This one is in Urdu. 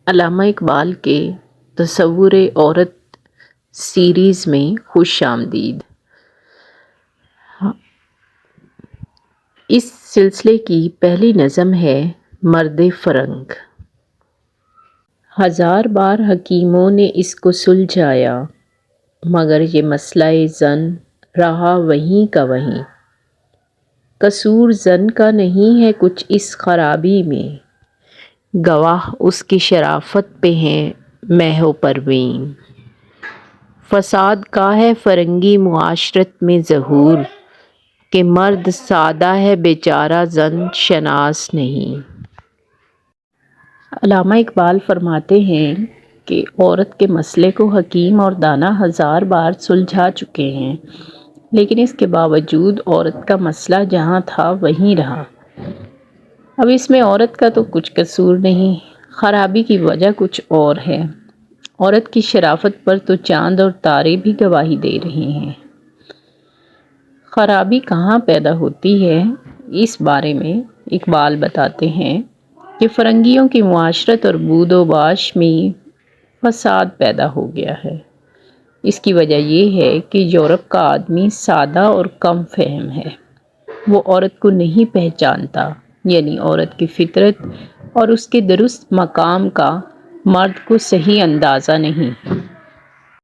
علامہ اقبال کے تصور عورت سیریز میں خوش آمدید۔ اس سلسلے کی پہلی نظم ہے مرد فرنگ۔ ہزار بار حکیموں نے اس کو سلجھایا، مگر یہ مسئلہ زن رہا وہیں کا وہیں۔ قصور زن کا نہیں ہے کچھ اس خرابی میں، گواہ اس کی شرافت پہ ہیں مہ و پروین۔ فساد کا ہے فرنگی معاشرت میں ظہور، کہ مرد سادہ ہے بیچارہ زن شناس نہیں۔ علامہ اقبال فرماتے ہیں کہ عورت کے مسئلے کو حکیم اور دانا ہزار بار سلجھا چکے ہیں، لیکن اس کے باوجود عورت کا مسئلہ جہاں تھا وہیں رہا۔ اب اس میں عورت کا تو کچھ قصور نہیں، خرابی کی وجہ کچھ اور ہے۔ عورت کی شرافت پر تو چاند اور تارے بھی گواہی دے رہے ہیں۔ خرابی کہاں پیدا ہوتی ہے، اس بارے میں اقبال بتاتے ہیں کہ فرنگیوں کی معاشرت اور بود و باش میں فساد پیدا ہو گیا ہے۔ اس کی وجہ یہ ہے کہ یورپ کا آدمی سادہ اور کم فہم ہے۔ وہ عورت کو نہیں پہچانتا، یعنی عورت کی فطرت اور اس کے درست مقام کا مرد کو صحیح اندازہ نہیں۔